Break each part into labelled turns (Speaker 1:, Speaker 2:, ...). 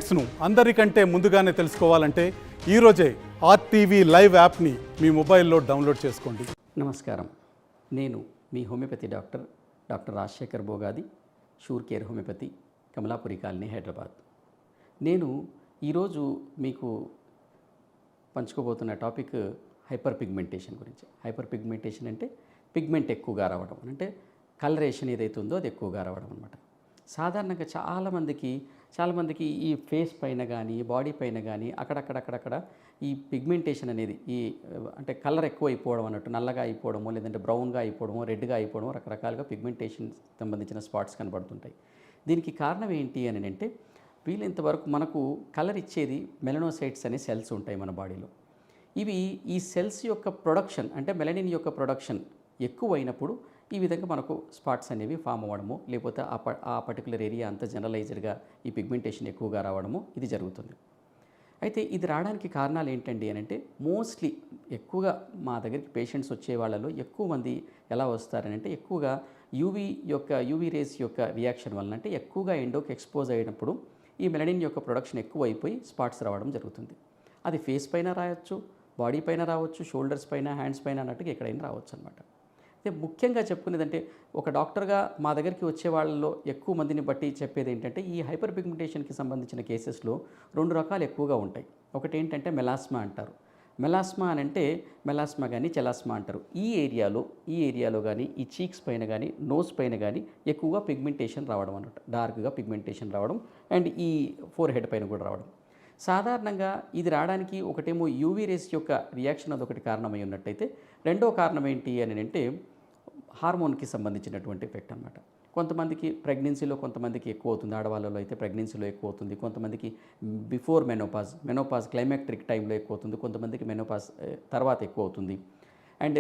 Speaker 1: అప్డేట్స్ను అందరికంటే ముందుగానే తెలుసుకోవాలంటే ఈరోజే ఆర్టీవీ లైవ్ యాప్ని మీ మొబైల్లో డౌన్లోడ్ చేసుకోండి.
Speaker 2: నమస్కారం, నేను మీ homeopathy doctor Rajasekhar Bogadi, sure care homeopathy, Kamalapuri colony, Hyderabad. నేను ఈరోజు మీకు పంచుకోబోతున్న టాపిక్ హైపర్ పిగ్మెంటేషన్ గురించి. హైపర్ పిగ్మెంటేషన్ అంటే పిగ్మెంట్ ఎక్కువగా రావడం, అంటే కలరేషన్ ఏదైతే ఉందో అది ఎక్కువగా రావడం అనమాట. సాధారణంగా చాలామందికి ఈ ఫేస్ పైన కానీ బాడీ పైన కానీ అక్కడక్కడ ఈ పిగ్మెంటేషన్ అనేది అంటే కలర్ ఎక్కువ అయిపోవడం అన్నట్టు, నల్లగా అయిపోవడమో లేదంటే బ్రౌన్గా అయిపోవడమో రెడ్గా అయిపోవడమో రకరకాలుగా పిగ్మెంటేషన్ సంబంధించిన స్పాట్స్ కనబడుతుంటాయి. దీనికి కారణం ఏంటి అని అంటే, వీళ్ళంతవరకు మనకు కలర్ ఇచ్చేది మెలనోసైట్స్ అనే సెల్స్ ఉంటాయి మన బాడీలో. ఇవి ఈ సెల్స్ యొక్క ప్రొడక్షన్, అంటే మెలనిన్ యొక్క ప్రొడక్షన్ ఎక్కువైనప్పుడు ఈ విధంగా మనకు స్పాట్స్ అనేవి ఫామ్ అవ్వడము, లేకపోతే ఆ పర్టికులర్ ఏరియా అంతా జనరలైజ్డ్గా ఈ పిగ్మెంటేషన్ ఎక్కువగా రావడము ఇది జరుగుతుంది. అయితే ఇది రావడానికి కారణాలు ఏంటండి అని అంటే, మోస్ట్లీ ఎక్కువగా మా దగ్గరికి పేషెంట్స్ వచ్చే వాళ్ళలో ఎక్కువ మంది ఎలా వస్తారనంటే, ఎక్కువగా యూవీ రేస్ యొక్క రియాక్షన్ వలన, అంటే ఎక్కువగా ఎండోకి ఎక్స్పోజ్ అయినప్పుడు ఈ మెలనిన్ యొక్క ప్రొడక్షన్ ఎక్కువ అయిపోయి స్పాట్స్ రావడం జరుగుతుంది. అది ఫేస్ పైన రావచ్చు, బాడీ పైన రావచ్చు, షోల్డర్స్ పైన, హ్యాండ్స్ పైన అన్నట్టుగా ఎక్కడైనా రావచ్చు అనమాట. అయితే ముఖ్యంగా చెప్పుకునేదంటే, ఒక డాక్టర్గా మా దగ్గరికి వచ్చే వాళ్ళలో ఎక్కువ మందిని బట్టి చెప్పేది ఏంటంటే, ఈ హైపర్ పిగ్మెంటేషన్కి సంబంధించిన కేసెస్లో 2 రకాలు ఎక్కువగా ఉంటాయి. ఒకటి ఏంటంటే మెలాస్మా అంటారు. మెలాస్మా అని అంటే మెలాస్మా కానీ చెలాస్మా అంటారు. ఈ ఏరియాలో కానీ, ఈ చీక్స్ పైన కానీ, నోస్ పైన కానీ ఎక్కువగా పిగ్మెంటేషన్ రావడం అన్నట్టు, డార్క్గా పిగ్మెంటేషన్ రావడం, అండ్ ఈ ఫోర్ హెడ్ పైన కూడా రావడం. సాధారణంగా ఇది రావడానికి ఒకటేమో యూవీ రేస్ యొక్క రియాక్షన్ అదొకటి కారణమై ఉన్నట్టయితే, రెండో కారణం ఏంటి అని అంటే హార్మోన్కి సంబంధించినటువంటి ఎఫెక్ట్ అనమాట. కొంతమందికి ప్రెగ్నెన్సీలో కొంతమందికి ఎక్కువ అవుతుంది, ఆడవాళ్ళలో అయితే ప్రెగ్నెన్సీలో ఎక్కువ అవుతుంది, కొంతమందికి బిఫోర్ మెనోపాజ్ క్లైమాక్ట్రిక్ టైంలో ఎక్కువ అవుతుంది, కొంతమందికి మెనోపాజ్ తర్వాత ఎక్కువ అవుతుంది. అండ్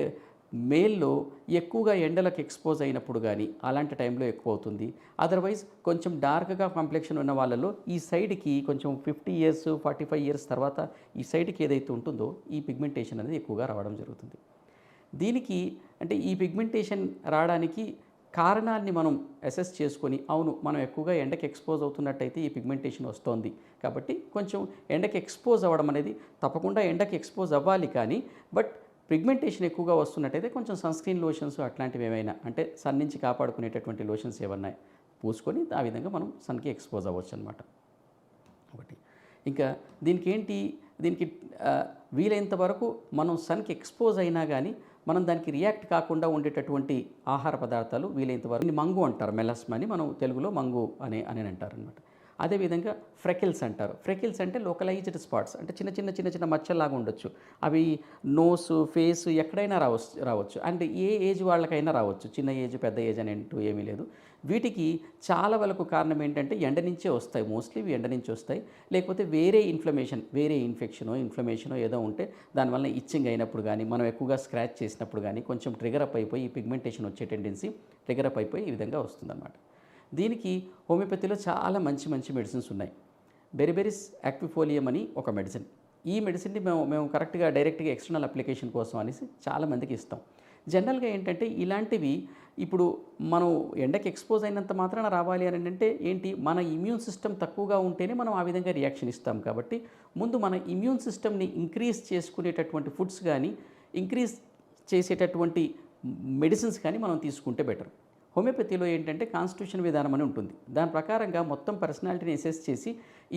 Speaker 2: మేల్లో ఎక్కువగా ఎండలకు ఎక్స్పోజ్ అయినప్పుడు కానీ అలాంటి టైంలో ఎక్కువ అవుతుంది. అదర్వైజ్ కొంచెం డార్క్గా కాంప్లెక్షన్ ఉన్న వాళ్ళలో ఈ సైడ్కి కొంచెం 50 ఇయర్స్ 45 ఇయర్స్ తర్వాత ఈ సైడ్కి ఏదైతే ఉంటుందో ఈ పిగ్మెంటేషన్ అనేది ఎక్కువగా రావడం జరుగుతుంది. దీనికి అంటే ఈ పిగ్మెంటేషన్ రావడానికి కారణాన్ని మనం అసెస్ చేసుకొని, అవును మనం ఎక్కువగా ఎండకి ఎక్స్పోజ్ అవుతున్నట్టయితే ఈ పిగ్మెంటేషన్ వస్తోంది కాబట్టి కొంచెం ఎండకి ఎక్స్పోజ్ అవ్వడం అనేది, తప్పకుండా ఎండకి ఎక్స్పోజ్ అవ్వాలి కానీ, బట్ పిగ్మెంటేషన్ ఎక్కువగా వస్తున్నట్టయితే కొంచెం సన్స్క్రీన్ లోషన్స్ అట్లాంటివి ఏమైనా, అంటే సన్ నుంచి కాపాడుకునేటటువంటి లోషన్స్ ఏమన్నా పూసుకొని ఆ విధంగా మనం సన్కి ఎక్స్పోజ్ అవ్వచ్చు అనమాట. ఒకటి ఇంకా దీనికి వీలైనంత వరకు మనం సన్కి ఎక్స్పోజ్ అయినా కానీ మనం దానికి రియాక్ట్ కాకుండా ఉండేటటువంటి ఆహార పదార్థాలు వీలైనంత వరకు, మంగు అంటారు, మెలాస్మాని మనం తెలుగులో మంగు అని అంటారు అనమాట. అదేవిధంగా ఫ్రెకిల్స్ అంటారు. ఫ్రెకిల్స్ అంటే లోకలైజ్డ్ స్పాట్స్, అంటే చిన్న మచ్చల్లాగా ఉండొచ్చు. అవి నోస్, ఫేస్ ఎక్కడైనా రావచ్చు. అండ్ ఏ ఏజ్ వాళ్ళకైనా రావచ్చు, చిన్న ఏజ్ పెద్ద ఏజ్ అని అంటూ ఏమీ లేదు. వీటికి చాలా వరకు కారణం ఏంటంటే ఎండ నుంచే వస్తాయి. మోస్ట్లీ ఇవి ఎండ నుంచి వస్తాయి, లేకపోతే వేరే ఇన్ఫ్లమేషనో ఏదో ఉంటే దానివల్ల ఇచ్చింగ్ అయినప్పుడు కానీ, మనం ఎక్కువగా స్క్రాచ్ చేసినప్పుడు కానీ కొంచెం ట్రిగర్ అప్ అయిపోయి ఈ పిగ్మెంటేషన్ వచ్చే టెండెన్సీ ట్రిగర్ అప్ అయిపోయి ఈ విధంగా వస్తుందన్నమాట. దీనికి హోమియోపతిలో చాలా మంచి మెడిసిన్స్ ఉన్నాయి. బెరిబెరిస్ యాక్విఫోలియం అని ఒక మెడిసిన్. ఈ మెడిసిన్ని మేము కరెక్ట్గా డైరెక్ట్గా ఎక్స్టర్నల్ అప్లికేషన్ కోసం అనేసి చాలామందికి ఇస్తాం. జనరల్గా ఏంటంటే ఇలాంటివి ఇప్పుడు మనం ఎండకి ఎక్స్పోజ్ అయినంత మాత్రాన రావాలి అని అంటే ఏంటి, మన ఇమ్యూన్ సిస్టమ్ తక్కువగా ఉంటేనే మనం ఆ విధంగా రియాక్షన్ ఇస్తాం. కాబట్టి ముందు మన ఇమ్యూన్ సిస్టమ్ని ఇంక్రీజ్ చేసుకునేటటువంటి ఫుడ్స్ కానీ, ఇంక్రీజ్ చేసేటటువంటి మెడిసిన్స్ కానీ మనం తీసుకుంటే బెటర్. హోమియోపతిలో ఏంటంటే కాన్స్టిట్యూషన్ విధానం అని ఉంటుంది. దాని ప్రకారంగా మొత్తం పర్సనాలిటీని అసెస్ చేసి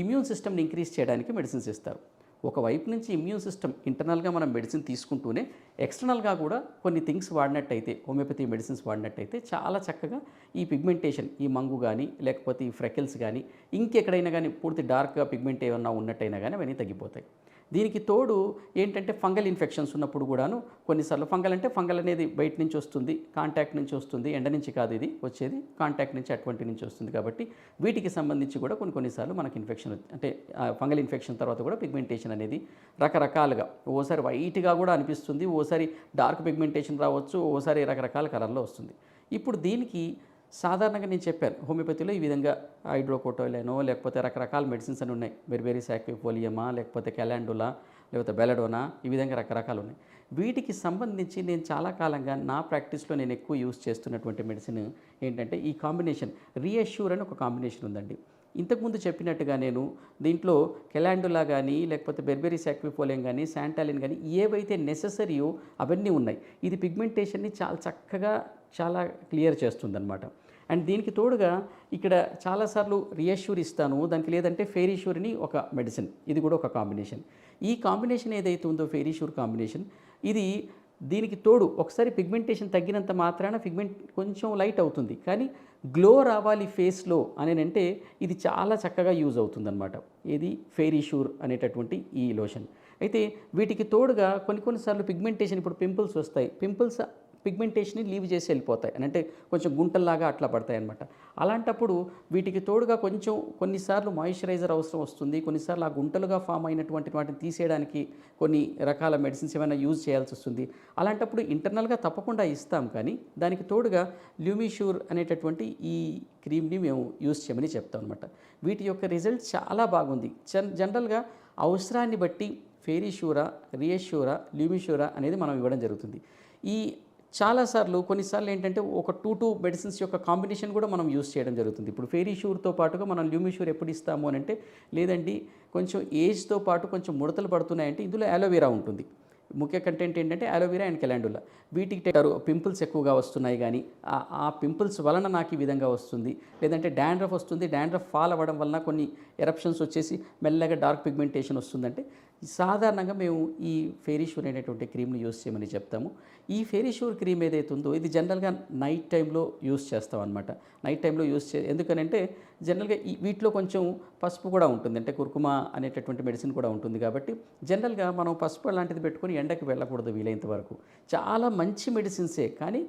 Speaker 2: ఇమ్యూన్ సిస్టమ్ని ఇంక్రీజ్ చేయడానికి మెడిసిన్స్ ఇస్తారు. ఒకవైపు నుంచి ఇమ్యూన్ సిస్టమ్ ఇంటర్నల్గా మనం మెడిసిన్ తీసుకుంటూనే ఎక్స్టర్నల్గా కూడా కొన్ని థింగ్స్ వాడినట్టయితే, హోమియోపతి మెడిసిన్స్ వాడినట్టయితే చాలా చక్కగా ఈ పిగ్మెంటేషన్, ఈ మంగు కానీ లేకపోతే ఈ ఫ్రెకిల్స్ కానీ ఇంకెక్కడైనా కానీ పూర్తి డార్క్గా పిగ్మెంట్ ఏమన్నా ఉన్నట్టయినా కానీ అవన్నీ తగ్గిపోతాయి. దీనికి తోడు ఏంటంటే ఫంగల్ ఇన్ఫెక్షన్స్ ఉన్నప్పుడు కూడాను కొన్నిసార్లు ఫంగల్ అనేది బయట నుంచి వస్తుంది, కాంటాక్ట్ నుంచి వస్తుంది, ఎండ నుంచి కాదు ఇది వచ్చేది, కాంటాక్ట్ నుంచి అటువంటి నుంచి వస్తుంది. కాబట్టి వీటికి సంబంధించి కూడా కొన్నిసార్లు మనకి ఇన్ఫెక్షన్, అంటే ఫంగల్ ఇన్ఫెక్షన్ తర్వాత కూడా పిగ్మెంటేషన్ అనేది రకరకాలుగా, ఓసారి వైట్గా కూడా అనిపిస్తుంది, ఓసారి డార్క్ పిగ్మెంటేషన్ రావచ్చు, ఓసారి రకరకాల కలర్లో వస్తుంది. ఇప్పుడు దీనికి సాధారణంగా నేను చెప్పాను, హోమియోపతిలో ఈ విధంగా హైడ్రోకోటోలేనో లేకపోతే రకరకాల మెడిసిన్స్ అని ఉన్నాయి. బెరిబెరిస్ యాక్విఫోలియమా, లేకపోతే కెలాండులా, లేకపోతే బెలడోనా, ఈ విధంగా రకరకాలు ఉన్నాయి. వీటికి సంబంధించి నేను చాలా కాలంగా నా ప్రాక్టీస్లో నేను ఎక్కువ యూజ్ చేస్తున్నటువంటి మెడిసిన్ ఏంటంటే ఈ కాంబినేషన్, రీఅష్యూర్ అని ఒక కాంబినేషన్ ఉందండి. ఇంతకుముందు చెప్పినట్టుగా నేను దీంట్లో కెలాండులా కానీ లేకపోతే బెర్బెరీ సాక్విఫోలియం కానీ శాంటాలిన్ కానీ ఏవైతే నెససరీయో అవన్నీ ఉన్నాయి. ఇది పిగ్మెంటేషన్ని చాలా చక్కగా చాలా క్లియర్ చేస్తుందన్నమాట. అండ్ దీనికి తోడుగా ఇక్కడ చాలాసార్లు రియాష్యూర్ ఇస్తాను, దానికి లేదంటే ఫెయిరీష్యూర్ని ఒక మెడిసిన్, ఇది కూడా ఒక కాంబినేషన్. ఈ కాంబినేషన్ ఏదైతే ఉందో ఫెయిరీష్యూర్ కాంబినేషన్, ఇది దీనికి తోడు ఒకసారి పిగ్మెంటేషన్ తగ్గినంత మాత్రాన పిగ్మెంట్ కొంచెం లైట్ అవుతుంది, కానీ గ్లో రావాలి ఫేస్లో అని అంటే ఇది చాలా చక్కగా యూజ్ అవుతుందన్నమాట. ఇది ఫెయిరీష్యూర్ అనేటటువంటి ఈ లోషన్. అయితే వీటికి తోడుగా కొన్నిసార్లు పిగ్మెంటేషన్, ఇప్పుడు పింపుల్స్ వస్తాయి, పింపుల్స్ పిగ్మెంటేషన్ని లీవ్ చేసి వెళ్ళిపోతాయి అని అంటే కొంచెం గుంటల్లాగా అట్లా పడతాయి అన్నమాట. అలాంటప్పుడు వీటికి తోడుగా కొంచెం కొన్నిసార్లు మాయిశ్చరైజర్ అవసరం వస్తుంది, కొన్నిసార్లు ఆ గుంటలుగా ఫామ్ అయినటువంటి వాటిని తీసేయడానికి కొన్ని రకాల మెడిసిన్స్ ఏమైనా యూజ్ చేయాల్సి వస్తుంది. అలాంటప్పుడు ఇంటర్నల్గా తప్పకుండా ఇస్తాం, కానీ దానికి తోడుగా ల్యూమిష్యూర్ అనేటటువంటి ఈ క్రీమ్ని మేము యూజ్ చేయమని చెప్తాం అనమాట. వీటి యొక్క రిజల్ట్ చాలా బాగుంది. జనరల్గా అవసరాన్ని బట్టి ఫెయిరీష్యూరా, రియాష్యూరా, ల్యూమిష్యూరా అనేది మనం ఇవ్వడం జరుగుతుంది. ఈ చాలాసార్లు కొన్నిసార్లు ఏంటంటే ఒక 2 మెడిసిన్స్ యొక్క కాంబినేషన్ కూడా మనం యూజ్ చేయడం జరుగుతుంది. ఇప్పుడు ఫెయిరీష్యూర్తో పాటుగా మనం ల్యూమిష్యూర్ ఎప్పుడు ఇస్తాము అని అంటే, లేదండి కొంచెం ఏజ్తో పాటు కొంచెం ముడతలు పడుతున్నాయంటే ఇందులో అలోవెరా ఉంటుంది. ముఖ్య కంటెంట్ ఏంటంటే అలోవెరా అండ్ కెలాండులా. వీటికి పింపుల్స్ ఎక్కువగా వస్తున్నాయి, కానీ ఆ పింపుల్స్ వలన నాకు ఈ విధంగా వస్తుంది, లేదంటే డాండ్రఫ్ వస్తుంది, డాండ్రఫ్ ఫాల్ అవ్వడం వలన కొన్ని ఎరప్షన్స్ వచ్చేసి మెల్లగా డార్క్ పిగ్మెంటేషన్ వస్తుందంటే సాధారణంగా మేము ఈ ఫెయిరీష్యూర్ అనేటువంటి క్రీమ్ని యూజ్ చేయమని చెప్తాము. ఈ ఫెయిరీష్యూర్ క్రీమ్ ఏదైతే ఉందో ఇది జనరల్గా నైట్ టైంలో యూజ్ చేస్తాం అనమాట. నైట్ టైంలో ఎందుకనంటే జనరల్గా వీటిలో కొంచెం పసుపు కూడా ఉంటుంది, అంటే కుర్కుమా అనేటటువంటి మెడిసిన్ కూడా ఉంటుంది. కాబట్టి జనరల్గా మనం పసుపు లాంటిది పెట్టుకొని ఎండకి వెళ్ళకూడదు వీలైనంత వరకు. చాలా మంచి మెడిసిన్సే, కానీ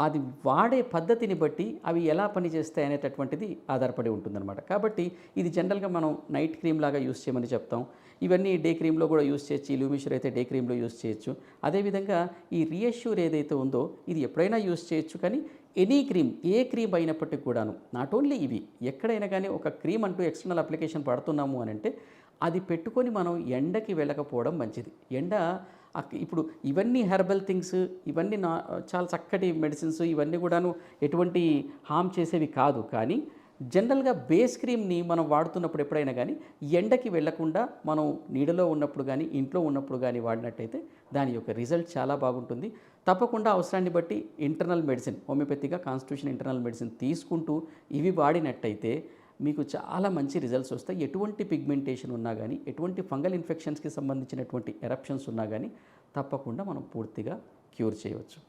Speaker 2: అది వాడే పద్ధతిని బట్టి అవి ఎలా పనిచేస్తాయి అనేటటువంటిది ఆధారపడి ఉంటుందన్నమాట. కాబట్టి ఇది జనరల్గా మనం నైట్ క్రీమ్ లాగా యూజ్ చేయమని చెప్తాం. ఇవన్నీ డే క్రీమ్లో కూడా యూజ్ చేయొచ్చు. ఈ ల్యూమిష్యూర్ అయితే డే క్రీమ్లో యూజ్ చేయొచ్చు. అదేవిధంగా ఈ రియాష్యూర్ ఏదైతే ఉందో ఇది ఎప్పుడైనా యూజ్ చేయొచ్చు, కానీ ఎనీ క్రీమ్, ఏ క్రీమ్ అయినప్పటికీ కూడాను, నాట్ ఓన్లీ ఇవి, ఎక్కడైనా కానీ ఒక క్రీమ్ అంటూ ఎక్స్టర్నల్ అప్లికేషన్ పడుతున్నాము అని అంటే అది పెట్టుకొని మనం ఎండకి వెళ్ళకపోవడం మంచిది. ఇప్పుడు ఇవన్నీ హెర్బల్ థింగ్స్, ఇవన్నీ చాలా చక్కటి మెడిసిన్స్, ఇవన్నీ కూడాను ఎటువంటి హామ్ చేసేవి కాదు. కానీ జనరల్గా బేస్ క్రీమ్ని మనం వాడుతున్నప్పుడు ఎప్పుడైనా కానీ ఎండకి వెళ్లకుండా మనం నీడలో ఉన్నప్పుడు కానీ ఇంట్లో ఉన్నప్పుడు కానీ వాడినట్టయితే దాని యొక్క రిజల్ట్ చాలా బాగుంటుంది. తప్పకుండా అవసరాన్ని బట్టి ఇంటర్నల్ మెడిసిన్, హోమియోపతిగా కాన్స్టిట్యూషన్ ఇంటర్నల్ మెడిసిన్ తీసుకుంటూ ఇవి వాడినట్టయితే మీకు చాలా మంచి రిజల్ట్స్ వస్తాయి. ఎటువంటి పిగ్మెంటేషన్ ఉన్నా కానీ, ఎటువంటి ఫంగల్ ఇన్ఫెక్షన్స్కి సంబంధించినటువంటి ఎరప్షన్స్ ఉన్నా కానీ తప్పకుండా మనం పూర్తిగా క్యూర్ చేయవచ్చు.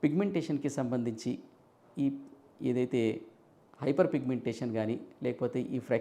Speaker 2: పిగ్మెంటేషన్కి సంబంధించి ఏదైతే హైపర్ పిగ్మెంటేషన్ కానీ లేకపోతే ఈ